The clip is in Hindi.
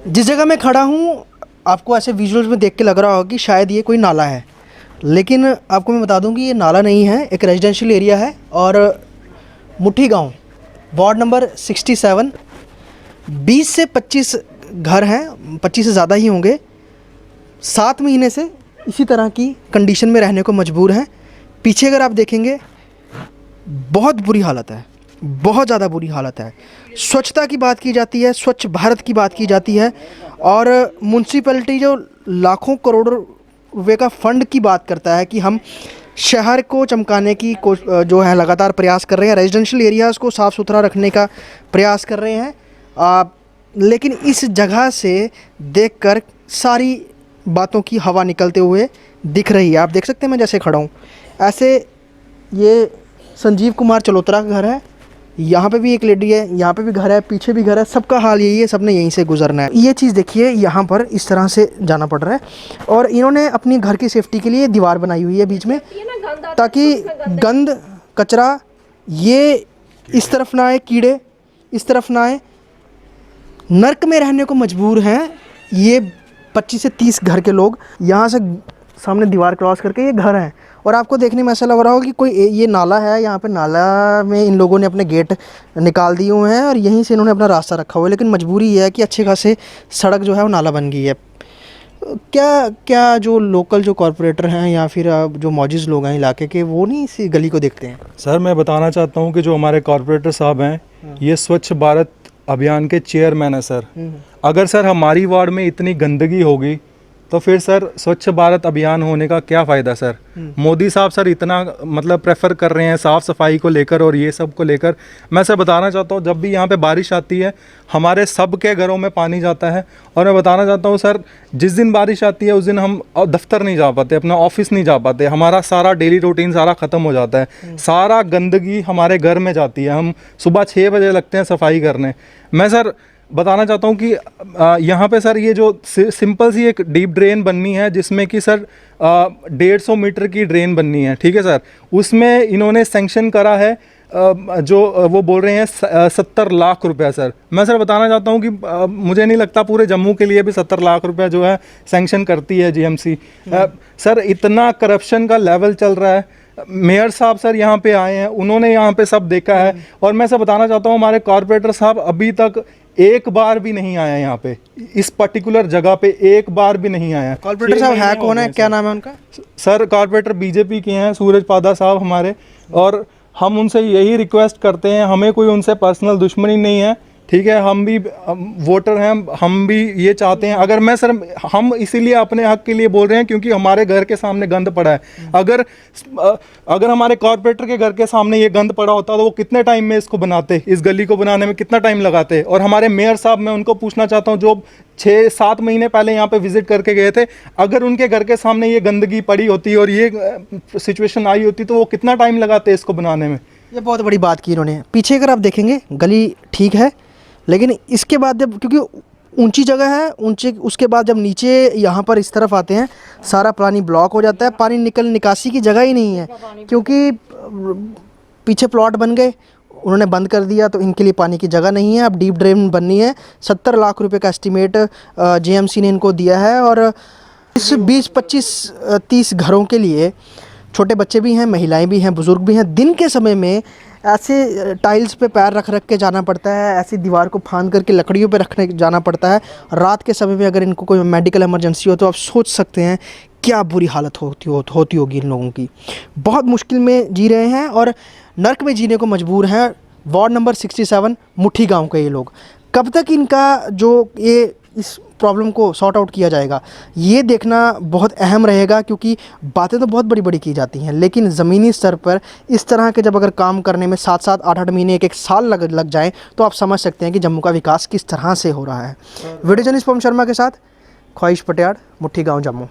जिस जगह मैं खड़ा हूँ आपको ऐसे विजुअल्स में देख के लग रहा होगा कि शायद ये कोई नाला है, लेकिन आपको मैं बता दूं कि ये नाला नहीं है, एक रेजिडेंशियल एरिया है। और मुट्ठी गांव वार्ड नंबर 67, 20 से 25 घर हैं, 25 से ज़्यादा ही होंगे। 7 महीने से इसी तरह की कंडीशन में रहने को मजबूर हैं। पीछे अगर आप देखेंगे बहुत बुरी हालत है, बहुत ज़्यादा बुरी हालत है। स्वच्छता की बात की जाती है, स्वच्छ भारत की बात की जाती है, और म्यूनसिपैलिटी जो लाखों करोड़ों रुपए का फंड की बात करता है कि हम शहर को चमकाने की जो है लगातार प्रयास कर रहे हैं, रेजिडेंशियल एरियाज़ को साफ़ सुथरा रखने का प्रयास कर रहे हैं। लेकिन इस जगह से देखकर सारी बातों की हवा निकलते हुए दिख रही है। आप देख सकते हैं मैं जैसे खड़ा हूँ ऐसे। ये संजीव कुमार चलोत्रा का घर है, यहाँ पे भी एक लेडी है, यहाँ पे भी घर है, पीछे भी घर है। सबका हाल यही है, सबने यहीं से गुजरना है। ये चीज़ देखिए, यहाँ पर इस तरह से जाना पड़ रहा है, और इन्होंने अपनी घर की सेफ्टी के लिए दीवार बनाई हुई है बीच में, ताकि गंद कचरा ये इस तरफ ना आए, कीड़े इस तरफ ना आए। नर्क में रहने को मजबूर हैं ये 25 से 30 घर के लोग। यहाँ से सामने दीवार क्रॉस करके ये घर हैं, और आपको देखने में ऐसा लग रहा होगा कि कोई ये नाला है। यहाँ पे नाला में इन लोगों ने अपने गेट निकाल दिए हुए हैं और यहीं से इन्होंने अपना रास्ता रखा हुआ है। लेकिन मजबूरी ये है कि अच्छे खासे सड़क जो है वो नाला बन गई है। क्या जो लोकल जो कॉरपोरेटर हैं या फिर जो मौजूद लोग हैं इलाके के, वो नहीं इसी गली को देखते हैं? सर मैं बताना चाहता हूँ कि जो हमारे कॉरपोरेटर साहब हैं ये स्वच्छ भारत अभियान के चेयरमैन है सर। अगर सर हमारी वार्ड में इतनी गंदगी होगी तो फिर सर स्वच्छ भारत अभियान होने का क्या फ़ायदा सर। मोदी साहब सर इतना मतलब प्रेफर कर रहे हैं साफ़ सफाई को लेकर और ये सब को लेकर। मैं सर बताना चाहता हूँ जब भी यहाँ पे बारिश आती है हमारे सब के घरों में पानी जाता है। और मैं बताना चाहता हूँ सर जिस दिन बारिश आती है उस दिन हम दफ्तर नहीं जा पाते, अपना ऑफिस नहीं जा पाते, हमारा सारा डेली रूटीन सारा ख़त्म हो जाता है। सारा गंदगी हमारे घर में जाती है, हम सुबह 6 बजे लगते हैं सफाई करने। मैं सर बताना चाहता हूँ कि यहाँ पे सर ये जो सिंपल सी एक डीप ड्रेन बननी है जिसमें कि सर 150 मीटर की ड्रेन बननी है, ठीक है सर। उसमें इन्होंने सैंक्शन करा है जो वो बोल रहे हैं 70 लाख रुपया सर। मैं सर बताना चाहता हूँ कि मुझे नहीं लगता पूरे जम्मू के लिए भी 70 लाख रुपया जो है सैंक्शन करती है जीएमसी। सर इतना करप्शन का लेवल चल रहा है। मेयर साहब सर यहाँ पे आए हैं, उन्होंने यहाँ पे सब देखा है। और मैं सर बताना चाहता हूँ हमारे कॉरपोरेटर साहब अभी तक एक बार भी नहीं आया यहाँ पे, इस पर्टिकुलर जगह पे एक बार भी नहीं आया। कॉर्पोरेटर साहब है कौन है, क्या नाम है उनका? सर कॉर्पोरेटर बीजेपी के हैं, सूरज पादा साहब हमारे। और हम उनसे यही रिक्वेस्ट करते हैं, हमें कोई उनसे पर्सनल दुश्मनी नहीं है, ठीक है। हम भी वोटर हैं, हम भी ये चाहते हैं। अगर मैं सर हम इसीलिए अपने हक के लिए बोल रहे हैं क्योंकि हमारे घर के सामने गंद पड़ा है। अगर हमारे कॉर्पोरेटर के घर के सामने ये गंद पड़ा होता तो वो कितने टाइम में इसको बनाते, इस गली को बनाने में कितना टाइम लगाते। और हमारे मेयर साहब, मैं उनको पूछना चाहता हूँ जो 6-7 महीने पहले यहाँ पे विजिट करके गए थे, अगर उनके घर के सामने ये गंदगी पड़ी होती और ये सिचुएशन आई होती तो वो कितना टाइम लगाते इसको बनाने में। ये बहुत बड़ी बात की इन्होंने। पीछे अगर आप देखेंगे गली ठीक है, लेकिन इसके बाद जब, क्योंकि ऊंची जगह है, ऊंचे उसके बाद जब नीचे यहाँ पर इस तरफ आते हैं सारा पानी ब्लॉक हो जाता है। पानी निकासी की जगह ही नहीं है, क्योंकि पीछे प्लॉट बन गए, उन्होंने बंद कर दिया, तो इनके लिए पानी की जगह नहीं है। अब डीप ड्रेन बननी है। 70 लाख रुपए का एस्टीमेट जीएमसी ने इनको दिया है, और इस 20-25-30 घरों के लिए छोटे बच्चे भी हैं, महिलाएं भी हैं, बुज़ुर्ग भी हैं। दिन के समय में ऐसे टाइल्स पे पैर रख के जाना पड़ता है, ऐसी दीवार को फांद करके लकड़ियों पे रखने जाना पड़ता है। रात के समय में अगर इनको कोई मेडिकल इमरजेंसी हो तो आप सोच सकते हैं क्या बुरी हालत होती होगी इन लोगों की। बहुत मुश्किल में जी रहे हैं और नर्क में जीने को मजबूर हैं। वार्ड नंबर 67 मुट्ठी गाँव के ये लोग। कब तक इनका जो ये इस प्रॉब्लम को सॉर्ट आउट किया जाएगा ये देखना बहुत अहम रहेगा, क्योंकि बातें तो बहुत बड़ी बड़ी की जाती हैं, लेकिन ज़मीनी स्तर पर इस तरह के जब अगर काम करने में 7-7, 8-8 महीने, 1-1 साल लग जाएं तो आप समझ सकते हैं कि जम्मू का विकास किस तरह से हो रहा है। वीडियो जर्नलिस्ट पवन शर्मा के साथ ख्वाहिश पटियाड़, मुट्ठी गाँव, जम्मू।